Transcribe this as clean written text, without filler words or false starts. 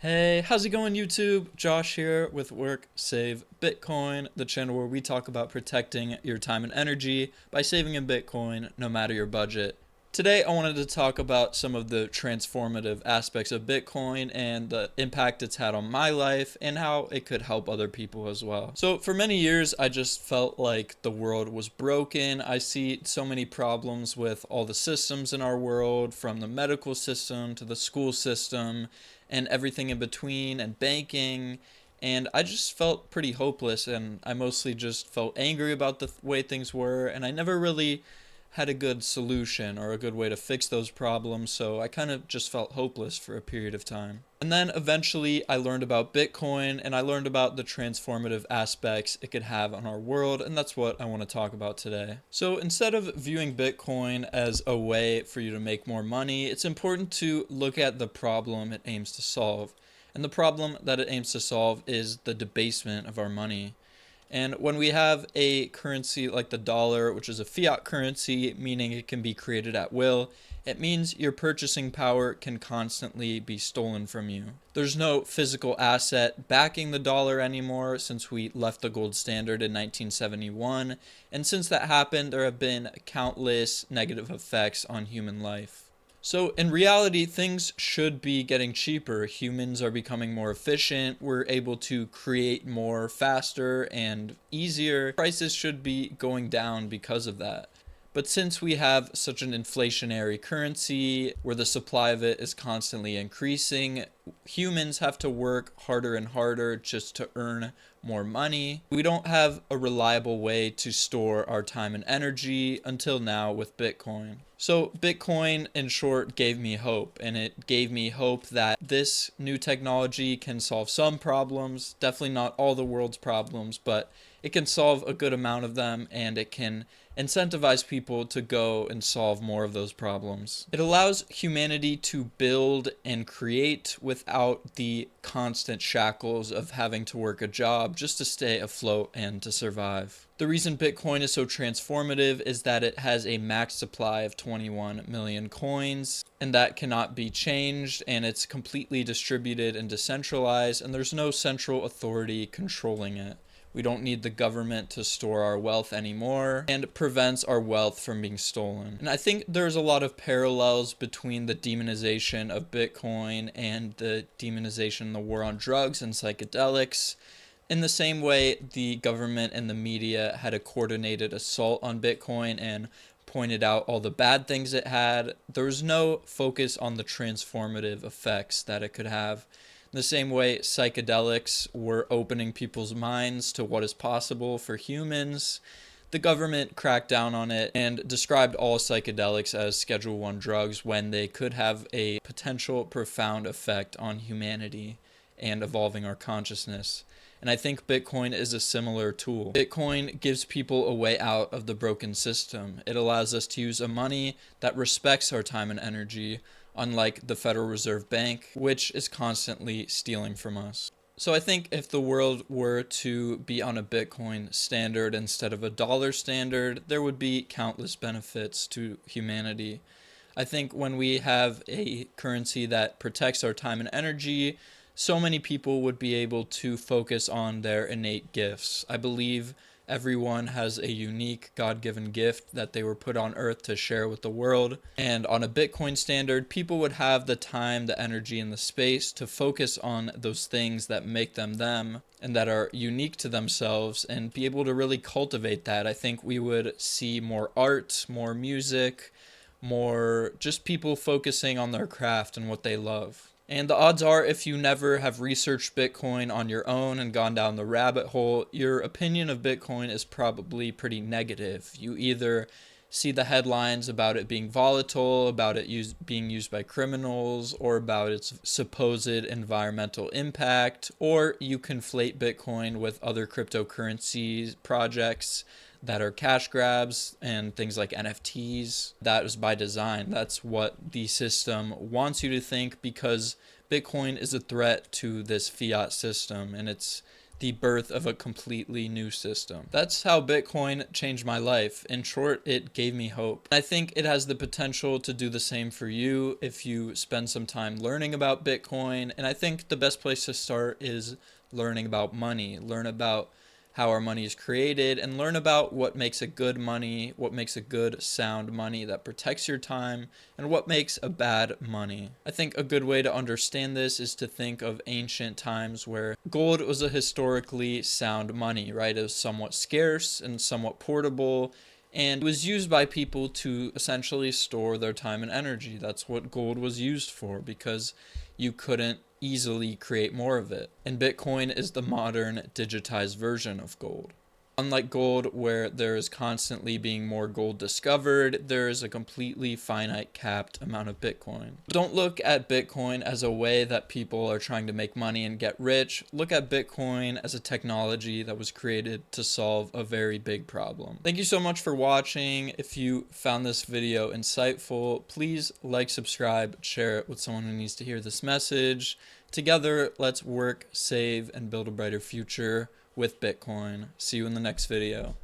Hey, how's it going, YouTube? Josh here with Work Save Bitcoin, the channel where we talk about protecting your time and energy by saving in Bitcoin no matter your budget. Today, I wanted to talk about some of the transformative aspects of Bitcoin and the impact it's had on my life and how it could help other people as well. So, for many years, I just felt like the world was broken. I see so many problems with all the systems in our world, from the medical system to the school system and everything in between, and banking. And I just felt pretty hopeless, and I mostly just felt angry about the way things were, and I never really had a good solution or a good way to fix those problems, so I kind of just felt hopeless for a period of time. And then eventually I learned about Bitcoin, and I learned about the transformative aspects it could have on our world, and that's what I want to talk about today. So instead of viewing Bitcoin as a way for you to make more money, it's important to look at the problem it aims to solve. And the problem that it aims to solve is the debasement of our money. And when we have a currency like the dollar, which is a fiat currency, meaning it can be created at will, it means your purchasing power can constantly be stolen from you. There's no physical asset backing the dollar anymore since we left the gold standard in 1971. And since that happened, there have been countless negative effects on human life. So in reality, things should be getting cheaper. Humans are becoming more efficient. We're able to create more faster and easier. Prices should be going down because of that. But since we have such an inflationary currency where the supply of it is constantly increasing, humans have to work harder and harder just to earn more money. We don't have a reliable way to store our time and energy until now with Bitcoin. So Bitcoin, in short, gave me hope, and it gave me hope that this new technology can solve some problems, definitely not all the world's problems, but it can solve a good amount of them, and it can incentivize people to go and solve more of those problems. It allows humanity to build and create without the constant shackles of having to work a job just to stay afloat and to survive. The reason Bitcoin is so transformative is that it has a max supply of 21 million coins, and that cannot be changed, and it's completely distributed and decentralized, and there's no central authority controlling it. We don't need the government to store our wealth anymore, and it prevents our wealth from being stolen. And I think there's a lot of parallels between the demonization of Bitcoin and the demonization in the war on drugs and psychedelics. In the same way, the government and the media had a coordinated assault on Bitcoin and pointed out all the bad things it had, there was no focus on the transformative effects that it could have. In the same way, psychedelics were opening people's minds to what is possible for humans. The government cracked down on it and described all psychedelics as Schedule 1 drugs when they could have a potential profound effect on humanity and evolving our consciousness. And I think Bitcoin is a similar tool. Bitcoin gives people a way out of the broken system. It allows us to use a money that respects our time and energy, unlike the Federal Reserve Bank, which is constantly stealing from us. So I think if the world were to be on a Bitcoin standard instead of a dollar standard, there would be countless benefits to humanity. I think when we have a currency that protects our time and energy, so many people would be able to focus on their innate gifts. I believe everyone has a unique God-given gift that they were put on earth to share with the world. And on a Bitcoin standard, people would have the time, the energy, and the space to focus on those things that make them them and that are unique to themselves and be able to really cultivate that. I think we would see more art, more music, more just people focusing on their craft and what they love. And the odds are, if you never have researched Bitcoin on your own and gone down the rabbit hole, your opinion of Bitcoin is probably pretty negative. You either see the headlines about it being volatile, about it being used by criminals, or about its supposed environmental impact, or you conflate Bitcoin with other cryptocurrency projects that are cash grabs and things like NFTs. That is by design. That's what the system wants you to think, because Bitcoin is a threat to this fiat system, and it's the birth of a completely new system. That's how Bitcoin changed my life. In short, it gave me hope. I think it has the potential to do the same for you if you spend some time learning about Bitcoin. And I think the best place to start is learning about money, learn about how our money is created, and learn about what makes a good money, what makes a good sound money that protects your time, and what makes a bad money. I think a good way to understand this is to think of ancient times where gold was a historically sound money, right? It was somewhat scarce and somewhat portable, and it was used by people to essentially store their time and energy. That's what gold was used for, because you couldn't easily create more of it. And Bitcoin is the modern digitized version of gold. Unlike gold, where there is constantly being more gold discovered, there is a completely finite capped amount of Bitcoin. Don't look at Bitcoin as a way that people are trying to make money and get rich. Look at Bitcoin as a technology that was created to solve a very big problem. Thank you so much for watching. If you found this video insightful, please like, subscribe, share it with someone who needs to hear this message. Together, let's work, save, and build a brighter future with Bitcoin. See you in the next video.